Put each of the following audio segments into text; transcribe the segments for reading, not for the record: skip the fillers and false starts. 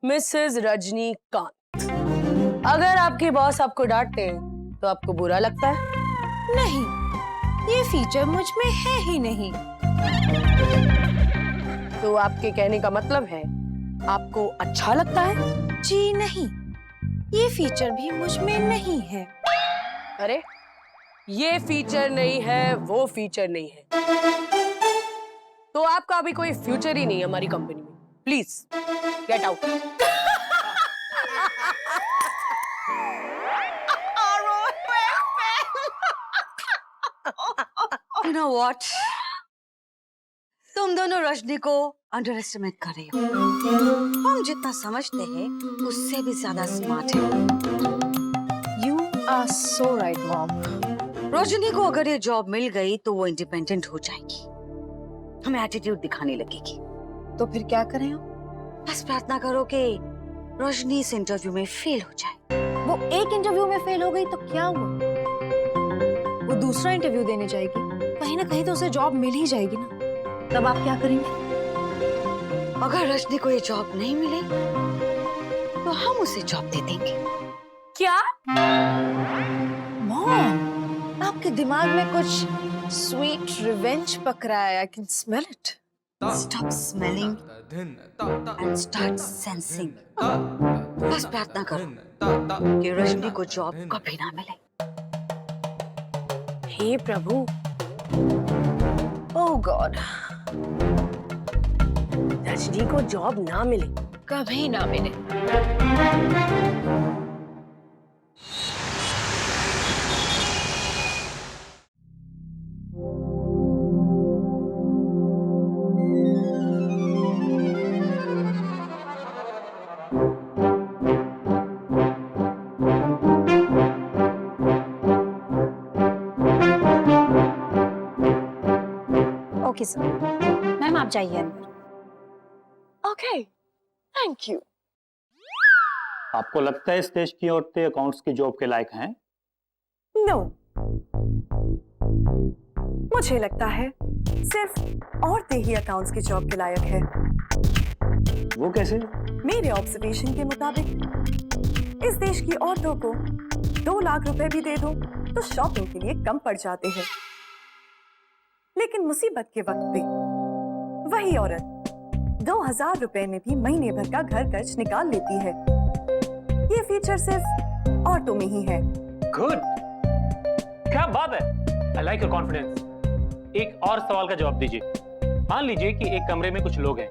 Mrs Rajinikanth, अगर आपके boss आपको डांटते हैं तो आपको बुरा लगता है? नहीं, ये फीचर मुझ में है ही नहीं। तो आपके कहने का मतलब है आपको अच्छा लगता है? जी नहीं, ये फीचर भी मुझ में नहीं है। अरे, ये फीचर नहीं है, वो फीचर नहीं है, तो आपका अभी कोई फ्यूचर ही नहीं है हमारी कंपनी में। Please get out. You know what? तुम दोनों रजनी को अंडर एस्टिमेट कर रही हो। हम जितना समझते हैं उससे भी ज्यादा स्मार्ट है। You are so right, Mom. Rajni को अगर ये जॉब मिल गई तो वो इंडिपेंडेंट हो जाएगी, हमें एटीट्यूड दिखाने लगेगी। तो फिर क्या करें हम? बस प्रार्थना करो कि रजनी इस इंटरव्यू में फेल हो जाए। वो एक इंटरव्यू में फेल हो गई तो क्या हुआ? वो दूसरा इंटरव्यू देने जाएगी, कहीं ना कहीं तो उसे जॉब मिल ही जाएगी ना। तब आप क्या करेंगे? अगर रजनी को ये जॉब नहीं मिली तो हम उसे जॉब दे देंगे। क्या? मॉम, आपके दिमाग में कुछ स्वीट रिवेंज पक रहा है। I can smell it. Stop smelling and start sensing. बस प्रार्थना करो कि रजनी को जॉब कभी ना मिले। हे प्रभु। Oh God, रजनी को जॉब ना मिले, कभी ना मिले। ओके सर, मैम आप जाइए अंदर। Okay, thank you. आपको लगता है इस देश की औरतें अकाउंट्स की जॉब के लायक हैं? नो, मुझे लगता है सिर्फ औरतें ही अकाउंट्स की जॉब के लायक है। वो कैसे? मेरे ऑब्जर्वेशन के मुताबिक इस देश की औरतों को 2 लाख रुपए भी दे दो तो शॉपिंग के लिए कम पड़ जाते हैं, लेकिन मुसीबत के वक्त पे वही औरत 2000 रुपए में भी महीने भर का घर खर्च निकाल लेती है। ये फीचर सिर्फ औरतों में ही है। गुड, क्या बात है। I like your confidence. एक और सवाल का जवाब दीजिए। मान लीजिए कि एक कमरे में कुछ लोग हैं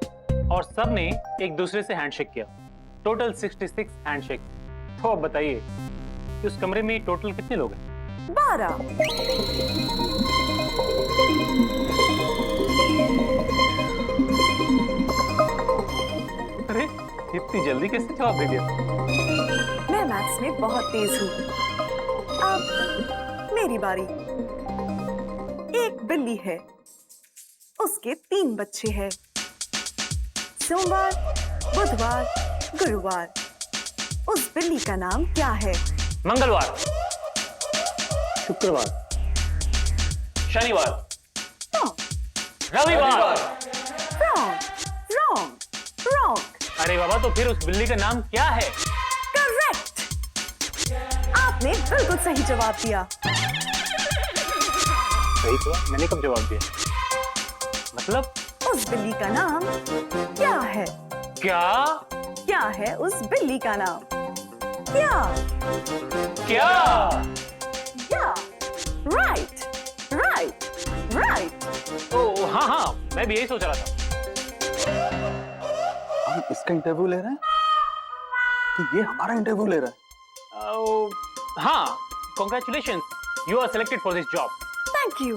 और सब ने एक दूसरे से हैंडशेक किया, टोटल 66 हैंडशेक। तो अब बताइए कि उस कमरे में टोटल कितने लोग हैं? 12। अरे, इतनी जल्दी कैसे जवाब दे दिया? मैं मैथ्स में बहुत तेज हूँ। अब मेरी बारी। एक बिल्ली है, उसके 3 बच्चे हैं। सोमवार, बुधवार, गुरुवार। उस बिल्ली का नाम क्या है? मंगलवार, शुक्रवार, शनिवार, Wrong, रविवार। wrong, wrong, wrong. अरे बाबा, तो फिर उस बिल्ली का नाम क्या है? Correct. आपने बिल्कुल सही जवाब दिया। सही तो मैंने कब जवाब दिया? मतलब उस बिल्ली का नाम क्या है? क्या? क्या है उस बिल्ली का नाम? क्या? क्या? क्या? Right, right, right. ओ हाँ हाँ, मैं भी यही सोच रहा था। हम इसका इंटरव्यू ले रहे हैं तो ये हमारा इंटरव्यू ले रहा है। हाँ, congratulation, you are selected for this job. Thank you.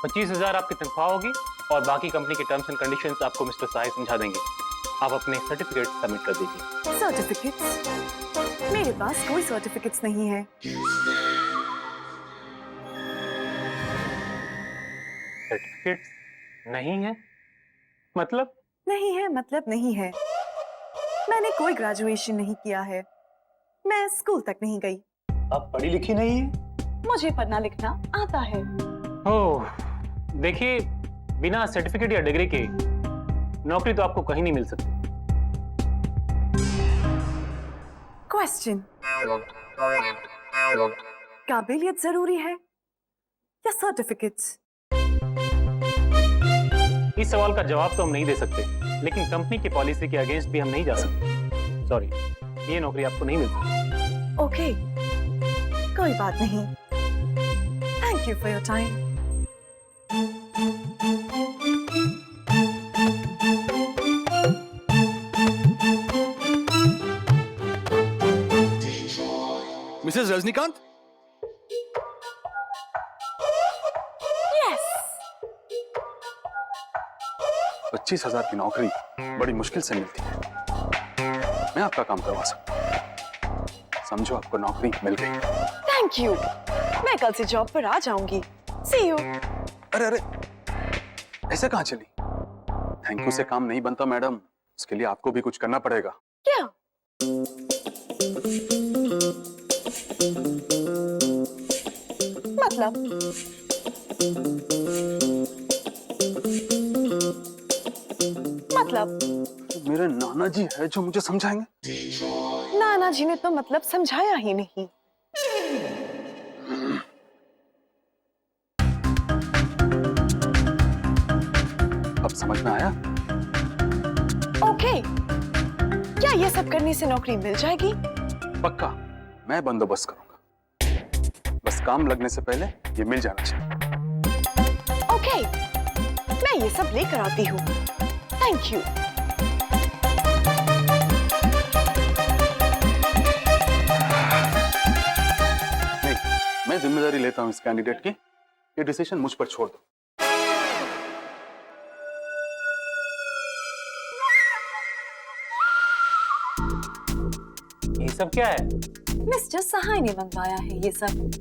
25,000 आपकी तनख्वाह होगी और बाकी कंपनी के टर्म्स एंड कंडीशंस आपको मिस्टर साहिल समझा देंगे। आप अपने सर्टिफिकेट सबमिट कर दीजिए। सर्टिफिकेट्स? मेरे पास कोई सर्टिफिकेट्स नहीं है। सर्टिफिकेट्स नहीं है? मतलब? नहीं है मतलब नहीं है। मैंने कोई ग्रेजुएशन नहीं किया है। मैं स्कूल तक नहीं गई। आप पढ़ी लिखी नहीं है? मुझे पढ़ना लिखना आता है। ओह, देखिए, बिना सर्टिफिकेट या डिग्री के नौकरी तो आपको कहीं नहीं मिल सकती। क्वेश्चन, काबिलियत जरूरी है या सर्टिफिकेट्स? इस सवाल का जवाब तो हम नहीं दे सकते, लेकिन कंपनी की पॉलिसी के अगेंस्ट भी हम नहीं जा सकते। सॉरी, ये नौकरी आपको नहीं मिल सकती। ओके, कोई बात नहीं। Thank you for your time. Mrs Rajinikanth, yes. 25,000 की नौकरी बड़ी मुश्किल से मिलती है। मैं आपका काम करवा सकता हूँ। समझो आपको नौकरी मिल गई। थैंक यू, मैं कल से जॉब पर आ जाऊंगी। सी यू। अरे अरे, ऐसे कहाँ चली? थैंक यू से काम नहीं बनता मैडम, उसके लिए आपको भी कुछ करना पड़ेगा। क्या? मतलब मेरे नाना जी है जो मुझे समझाएंगे। नाना जी ने तो मतलब समझाया ही नहीं। अब समझ में आया? ओके, क्या ये सब करने से नौकरी मिल जाएगी? पक्का, मैं बंदोबस्त करूंगा। बस काम लगने से पहले ये मिल जाना चाहिए। ओके, मैं ये सब लेकर आती हूँ। Thank you. नहीं, मैं जिम्मेदारी लेता हूँ इस कैंडिडेट की। ये डिसीजन मुझ पर छोड़ दो। ये सब क्या है? मिस्टर सहाय ने मंगवाया है ये सब।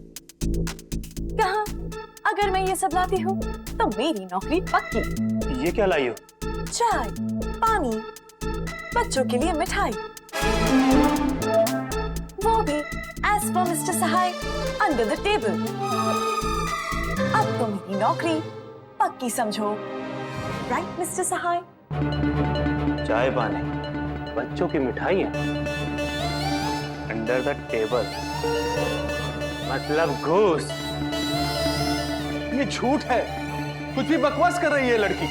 कहा, अगर मैं ये सब लाती हूँ तो मेरी नौकरी पक्की। ये क्या लाई हो? चाय, पानी, बच्चों के लिए मिठाई, वो भी एज पर mister Sahay under the table. अब तो मेरी नौकरी पक्की समझो, राइट मिस्टर सहाय? चाय पानी, बच्चों की मिठाई है, अंडर द टेबल, मतलब घूस। ये झूठ है, कुछ भी बकवास कर रही है लड़की।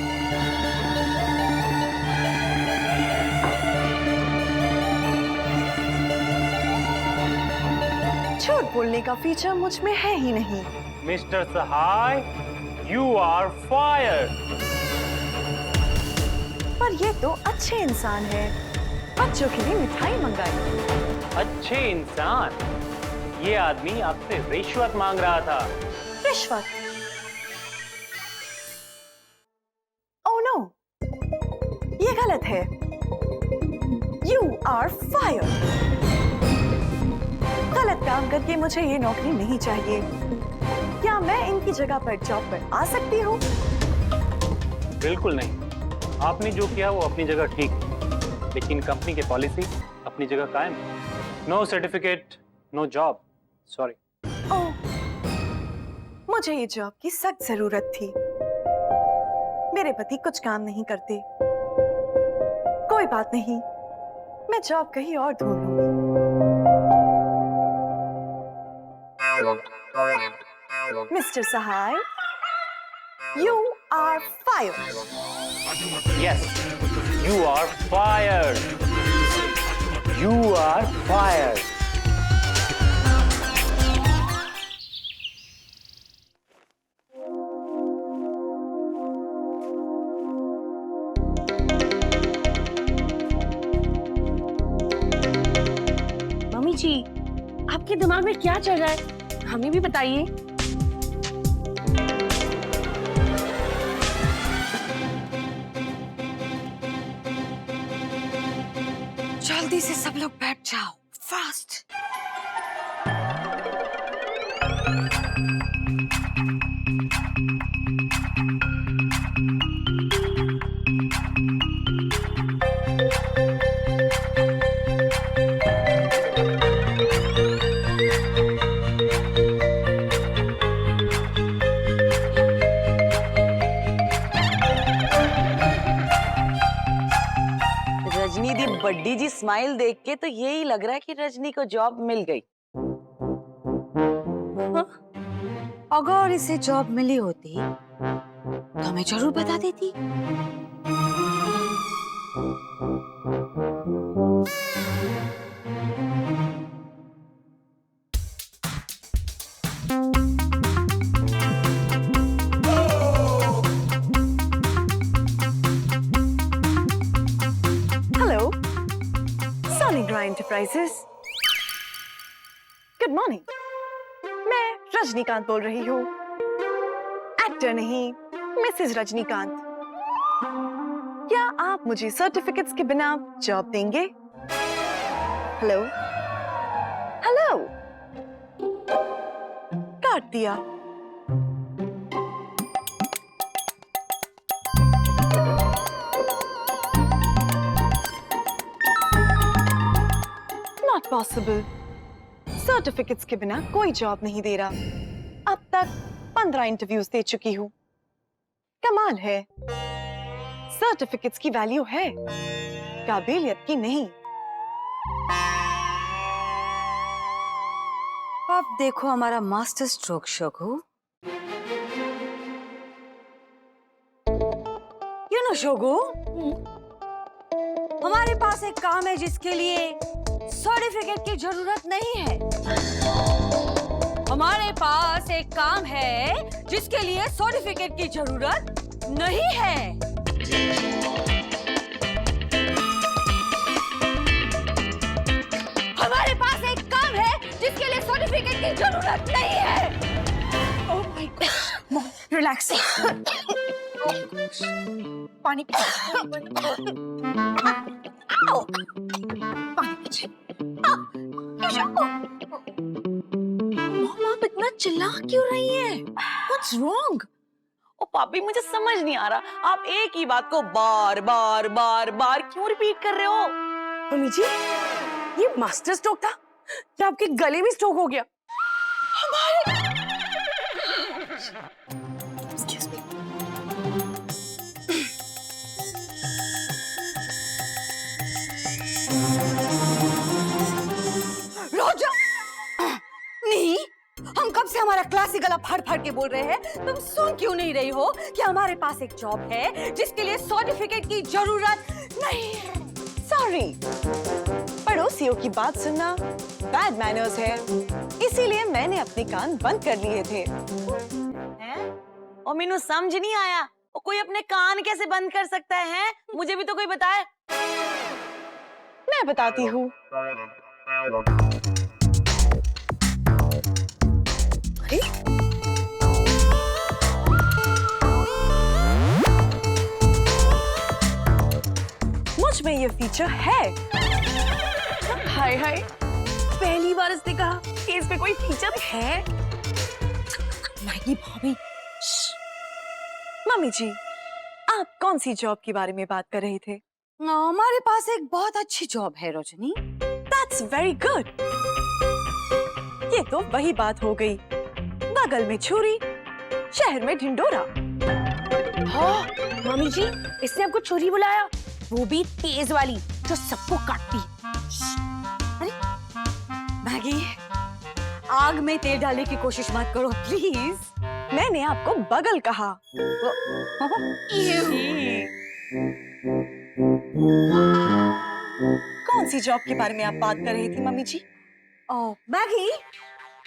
झूठ बोलने का फीचर मुझ में है ही नहीं। Mister Sahay, you are fired. पर ये तो अच्छे इंसान है, बच्चों के लिए मिठाई मंगाई। अच्छे इंसान? ये आदमी आपसे रिश्वत मांग रहा था। रिश्वत? ओह नो, ये गलत है। You are fired. गलत काम करके मुझे ये नौकरी नहीं चाहिए। क्या मैं इनकी जगह पर जॉब पर आ सकती हूँ? बिल्कुल नहीं। आपने जो किया वो अपनी जगह ठीक है, लेकिन कंपनी की पॉलिसी अपनी जगह कायम है। No certificate, no job. Sorry. Oh, मुझे ये जॉब की सख्त जरूरत थी। मेरे पति कुछ काम नहीं करते। कोई बात नहीं, मैं जॉब कहीं और ढूंढ लूंगी। Mister Sahay, you are fired. Yes, you are fired. You are fired. Mummy ji, आपके दिमाग में क्या चल रहा है? हमें भी बताइए। जल्दी से सब लोग बैठ जाओ, फास्ट। बड्डी जी स्माइल देख के तो यही लग रहा है कि रजनी को जॉब मिल गई। अगर इसे जॉब मिली होती तो हमें जरूर बता देती। Hello, Sonigra enterprises. Good morning, मैं रजनीकांत बोल रही हूँ। एक्टर नहीं, मिसेस रजनीकांत। क्या आप मुझे सर्टिफिकेट्स के बिना जॉब देंगे? हेलो हेलो, काट दिया। नॉट पॉसिबल, सर्टिफिकेट्स के बिना कोई जॉब नहीं दे रहा। अब तक 15 इंटरव्यूज दे चुकी हूँ। कमाल है, सर्टिफिकेट्स की वैल्यू है, काबिलियत की नहीं। अब देखो हमारा मास्टर स्ट्रोक शो को। यू नो शोगो, हमारे पास एक काम है जिसके लिए सर्टिफिकेट की जरूरत नहीं है। हमारे पास एक काम है जिसके लिए सर्टिफिकेट की जरूरत नहीं है। हमारे पास एक काम है जिसके लिए सर्टिफिकेट की जरूरत नहीं है। Oh my God, relax. पानी आप इतना चिल्ला क्यों रही है? What's wrong? ओ पापी, मुझे समझ नहीं आ रहा, आप एक ही बात को बार बार बार बार क्यों रिपीट कर रहे हो? मम्मी जी, ये मास्टर स्ट्रोक था या आपके गले में स्ट्रोक हो गया? Excuse me. रोजा, नहीं, हम कब से हमारा क्लासिक गला फाड़ फाड़ के बोल रहे हैं, तुम सुन क्यों नहीं रही हो कि हमारे पास एक जॉब है जिसके लिए सर्टिफिकेट की जरूरत नहीं है। सॉरी, पड़ोसियों की बात सुनना बैड मैनर्स है, इसीलिए मैंने अपने कान बंद कर लिए थे। और मैनू समझ नहीं आया, और कोई अपने कान कैसे बंद कर सकता है? मुझे भी तो कोई बताए। मैं बताती हूँ। मुझ में ये फीचर है। हाय हाय, पहली बार इसने कहा कि इसमें कोई फीचर है। मैगी भाभी, मम्मी जी, आप कौन सी जॉब के बारे में बात कर रहे थे? हमारे पास एक बहुत अच्छी जॉब है रजनी। That's very good. ये तो वही बात हो गई, बगल में छुरी, शहर में ढिंडोरा। हाँ, मम्मी जी, इसने आपको चोरी बुलाया, वो भी तेज वाली जो सबको काटती। मैगी, आग में तेल डालने की कोशिश मत करो प्लीज। मैंने आपको बगल कहा। कौन सी जॉब के बारे में आप बात कर रही थी मम्मी जी? मैगी,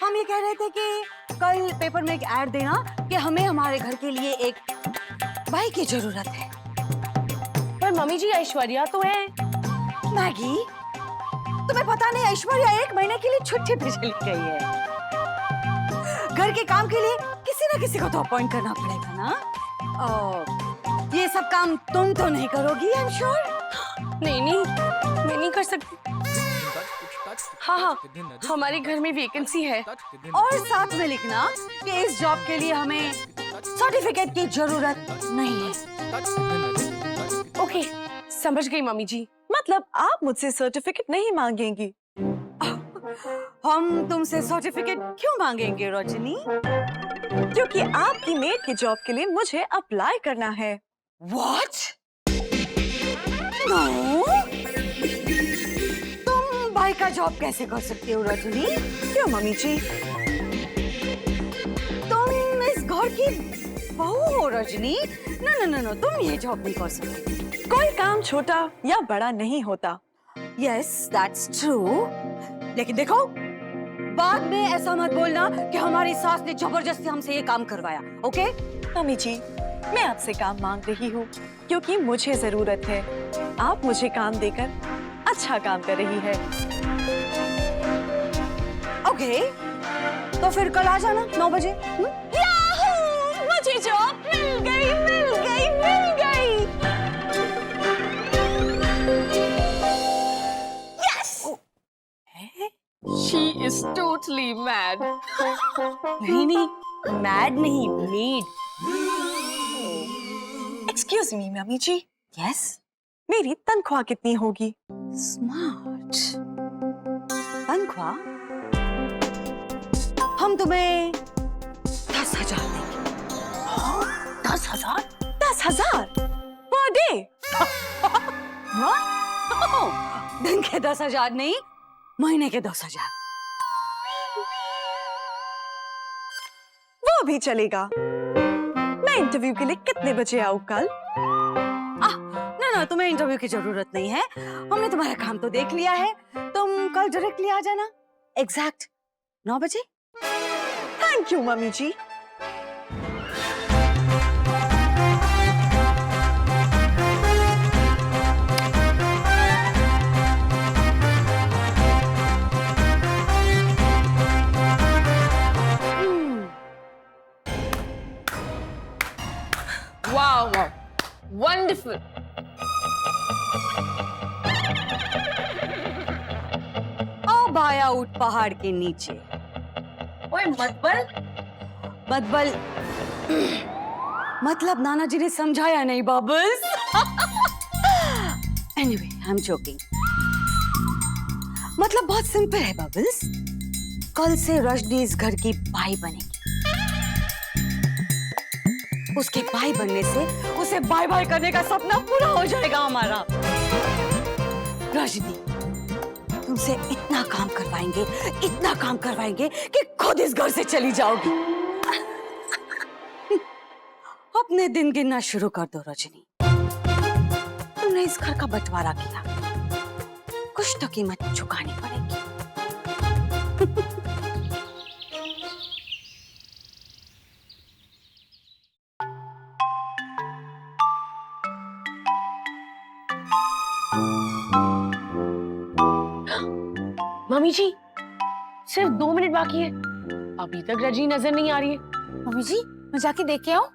हम ये कह रहे थे कि कल पेपर में एक ऐड देना कि हमें हमारे घर के लिए एक भाई की जरूरत है। पर मम्मी जी, ऐश्वर्या तो है। मैगी, तुम्हें पता नहीं ऐश्वर्या 1 महीने के लिए छुट्टी पे चली गई है। घर के काम के लिए किसी न किसी को तो अपॉइंट करना पड़ेगा ना। और ये सब काम तुम तो नहीं करोगी, आई एम श्योर। नहीं नहीं, मैं नहीं कर सकती। हाँ हाँ, हमारे घर में वैकेंसी है। और साथ में लिखना कि इस जॉब के लिए हमें सर्टिफिकेट की जरूरत नहीं है। ओके, समझ गई मम्मी जी। मतलब आप मुझसे सर्टिफिकेट नहीं मांगेंगी? हम तुमसे सर्टिफिकेट क्यों मांगेंगे रजनी? क्योंकि आपकी मेड की जॉब के लिए मुझे अप्लाई करना है। What? No? बाई का जॉब कैसे कर सकती हो रजनी? क्यों मम्मी जी? तुम इस घर की बहू हो रजनी। न न न न, तुम ये जॉब नहीं कर सकती। कोई काम छोटा या बड़ा नहीं होता। यस दैट्स ट्रू, लेकिन देखो बाद में ऐसा मत बोलना कि हमारी सास ने जबरदस्ती हमसे ये काम करवाया, ओके? मम्मी जी, मैं आपसे काम मांग रही हूँ क्योंकि मुझे जरूरत है। आप मुझे काम देकर अच्छा काम कर रही है। ओके, तो फिर कल आ जाना 9 बजे। याहू! मुझे जॉब मिल गई, मिल गई, मिल गई। She is totally mad. नहीं नहीं, मैड नहीं, मेड। एक्सक्यूज मी मम्मी जी, यस, मेरी तनख्वाह कितनी होगी? स्मार्ट। तनख्वाह हम तुम्हें 10,000 देंगे। 10,000? 10,000 पर डे? दिन के 10,000 नहीं, महीने के 10,000। वो भी चलेगा। मैं इंटरव्यू के लिए कितने बजे आऊँ कल? ना तुम्हें इंटरव्यू की जरूरत नहीं है, हमने तुम्हारा काम तो देख लिया है। तुम कल डायरेक्टली आ जाना, एग्जैक्ट 9 बजे। Thank you mummy ji. Wow, wow, wonderful. अब आया ऊट पहाड़ के नीचे। ओए मतबल, बदबल मतलब नाना जी ने समझाया नहीं bubbles. Anyway, I am joking. मतलब बहुत सिंपल है बबल्स। कल से रजनी इस घर की बाई बनेगी। उसके बाई बनने से उसे बाय बाय करने का सपना पूरा हो जाएगा हमारा। रजनी, तुमसे इतना काम करवाएंगे कि खुद इस घर से चली जाओगी। अपने दिन गिनना शुरू कर दो रजनी। तुमने इस घर का बंटवारा किया, कुछ तो कीमत चुकानी पड़ेगी। मम्मी जी, सिर्फ 2 मिनट बाकी है, अभी तक रजनी नजर नहीं आ रही है। मम्मी जी, मैं जाके देख के आऊं?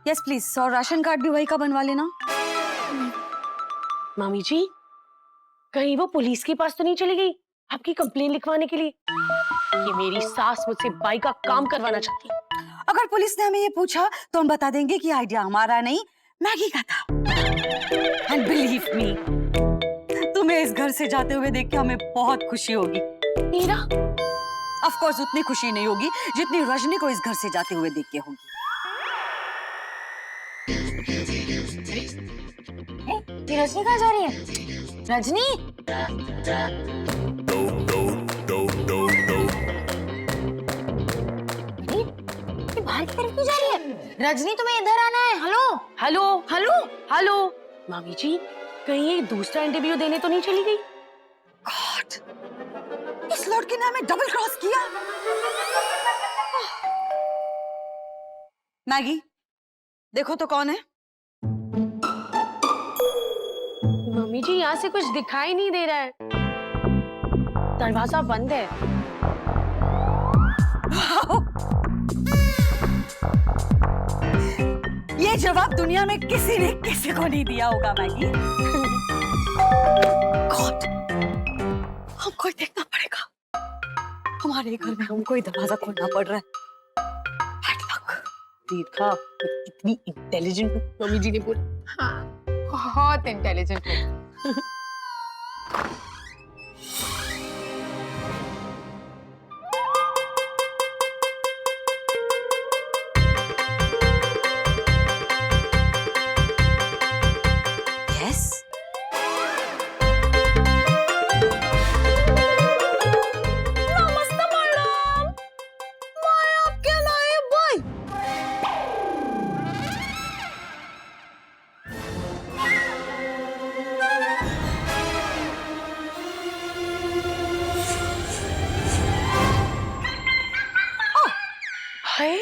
यस प्लीज, और राशन कार्ड भी वही का बनवा लेना। मम्मी जी, कहीं वो पुलिस के पास तो नहीं चली गई आपकी कंप्लेन लिखवाने के लिए कि मेरी सास मुझसे बाई का काम करवाना चाहती है? अगर पुलिस ने हमें ये पूछा तो हम बता देंगे कि आइडिया हमारा नहीं, मैगी का था। एंड बिलीव मी, तुम्हें इस घर से जाते हुए देख के हमें बहुत खुशी होगी। मेरा ऑफ कोर्स उतनी खुशी नहीं होगी जितनी रजनी को इस घर से जाते हुए देख के होगी। ये रजनी कहाँ जा रही है? रजनी? ये बाहर की तरफ क्यों जा रही है? रजनी, तुम्हें इधर आना है। हेलो हेलो हेलो हेलो मामी जी, कहीं ये दूसरा इंटरव्यू देने तो नहीं चली गई? गॉड, इस लड़के ने हमें डबल क्रॉस किया। मैगी, देखो तो कौन है? मम्मी जी, यहाँ से कुछ दिखाई नहीं दे रहा है, दरवाजा बंद है। ये जवाब दुनिया में किसी ने किसी को नहीं दिया होगा मैगी। गॉड, हमको ही देखना पड़ेगा। हमारे घर में हमको ही दरवाजा खोलना पड़ रहा है। Bad luck. देखा, इतनी इंटेलिजेंट मम्मी जी ने बोला। हाँ, बहुत इंटेलिजेंट है। यस, हाय